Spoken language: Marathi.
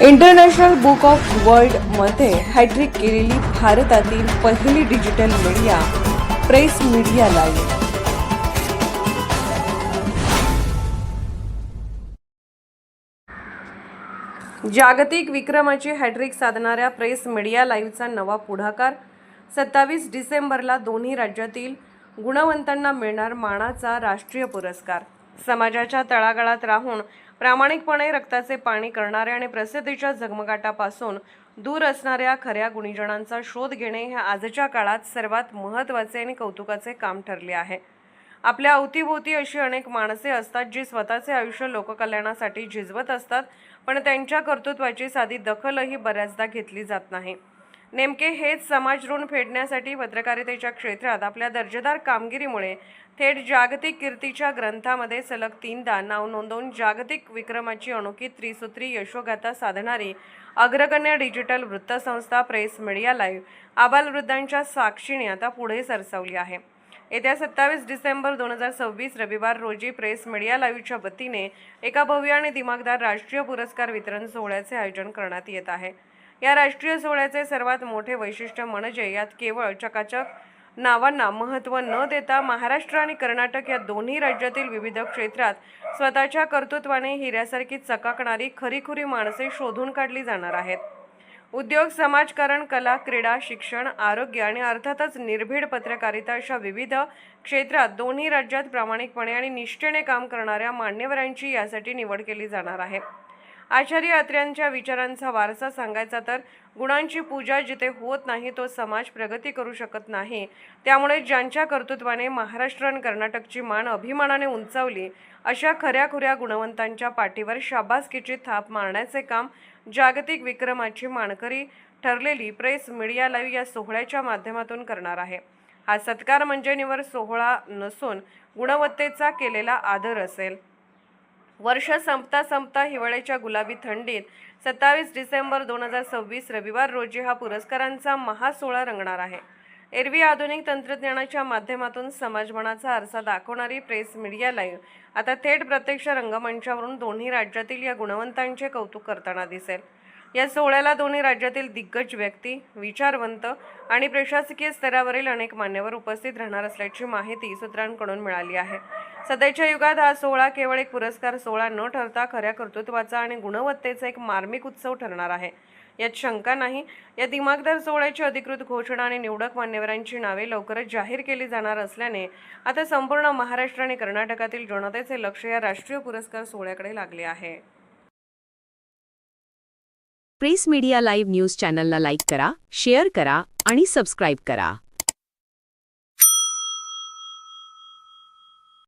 इंटरनॅशनल बुक ऑफ वर्ल्डमध्ये हॅट्रिक केलेली भारतातील पहिली digital media press media live. जागतिक विक्रमाची हॅट्रिक साधणाऱ्या प्रेस मीडिया लाईव्हचा नवा पुढाकार. 27 डिसेंबरला दोन्ही राज्यातील गुणवंतांना मिळणार मानाचा राष्ट्रीय पुरस्कार. समाजाच्या तळागाळात राहून प्रामाणिकपणे रक्ताचे पाणी करणाऱ्या आणि प्रसिद्धीच्या झगमगाटापासून दूर असणाऱ्या खऱ्या गुणीजनांचा शोध घेणे हे आजच्या काळात सर्वात महत्त्वाचे आणि कौतुकाचे काम ठरले आहे. आपल्या अवतीभोवती अशी अनेक माणसे असतात जी स्वतःचे आयुष्य लोककल्याणासाठी झिजवत असतात, पण त्यांच्या कर्तृत्वाची साधी दखलही बऱ्याचदा घेतली जात नाही. नेमके हेच समाज ऋण फेडण्यासाठी पत्रकारितेच्या क्षेत्रात आपल्या दर्जेदार कामगिरीमुळे थेट जागतिक कीर्तीच्या ग्रंथामध्ये सलग 3दा नाव नोंदवून जागतिक विक्रमाची अनोखी त्रिसूत्री यशोगाथा साधणारी अग्रगण्य डिजिटल वृत्तसंस्था प्रेस मीडिया लाईव्ह आबालवृद्धांच्या साक्षीने आता पुढे सरसावली आहे. येत्या 27 डिसेंबर 2026 रविवार रोजी प्रेस मीडिया लाईव्हच्या वतीने एका भव्य आणि दिमागदार राष्ट्रीय पुरस्कार वितरण सोहळ्याचे आयोजन करण्यात येत आहे. या राष्ट्रीय सोहळ्याचे सर्वात मोठे वैशिष्ट्य म्हणजे यात केवळ चकाचक नावांना महत्त्व न देता महाराष्ट्र आणि कर्नाटक या दोन्ही राज्यातील विविध क्षेत्रात स्वतःच्या कर्तृत्वाने हिऱ्यासारखी चकाकणारी खरीखुरी माणसे शोधून काढली जाणार आहेत. उद्योग, समाजकारण, कला, क्रीडा, शिक्षण, आरोग्य आणि अर्थातच निर्भीड पत्रकारिता अशा विविध क्षेत्रात दोन्ही राज्यात प्रामाणिकपणे आणि निष्ठेने काम करणाऱ्या मान्यवरांची यासाठी निवड केली जाणार आहे. आचार्य अत्र्यांच्या विचारांचा वारसा सांगायचा तर गुणांची पूजा जिथे होत नाही तो समाज प्रगती करू शकत नाही. त्यामुळे ज्यांच्या कर्तृत्वाने महाराष्ट्र आणि कर्नाटकची मान अभिमानाने उंचावली अशा खऱ्याखुऱ्या गुणवंतांच्या पाठीवर शाबासकीची थाप मारण्याचे काम जागतिक विक्रमाची मानकरी ठरलेली प्रेस मीडिया लाईव्ह या सोहळ्याच्या माध्यमातून करणार आहे. हा सत्कार म्हणजे निवड सोहळा नसून गुणवत्तेचा केलेला आदर असेल. वर्ष संपता हिवाळ्याच्या गुलाबी थंडीत 27 डिसेंबर 2026 रविवार रोजी हा पुरस्कारांचा महासोहळा रंगणार आहे. एरवी आधुनिक तंत्रज्ञानाच्या माध्यमातून समाजमनाचा आरसा दाखवणारी प्रेस मीडिया लाईव्ह आता थेट प्रत्यक्ष रंगमंचावरून दोन्ही राज्यातील या गुणवंतांचे कौतुक करताना दिसेल. या सोहळ्याला दोन्ही राज्यातील दिग्गज व्यक्ती, विचारवंत आणि प्रशासकीय स्तरावरील अनेक मान्यवर उपस्थित राहणार असल्याची माहिती सूत्रांकडून मिळाली आहे. सध्याच्या युगात हा सोहळा केवळ एक पुरस्कार सोहळा न ठरता खऱ्या कर्तृत्वाचा आणि गुणवत्तेचा एक मार्मिक उत्सव ठरणार आहे. यात शंका नाही. या दिमागदार सोहळ्याची अधिकृत घोषणा आणि निवडक मान्यवरांची नावे लवकरच जाहीर केली जाणार असल्याने आता संपूर्ण महाराष्ट्र आणि कर्नाटकातील जनतेचे लक्ष या राष्ट्रीय पुरस्कार सोहळ्याकडे लागले आहे. प्रेस मीडिया लाईव्ह न्यूज चॅनलला लाईक करा, शेअर करा आणि सबस्क्राईब करा.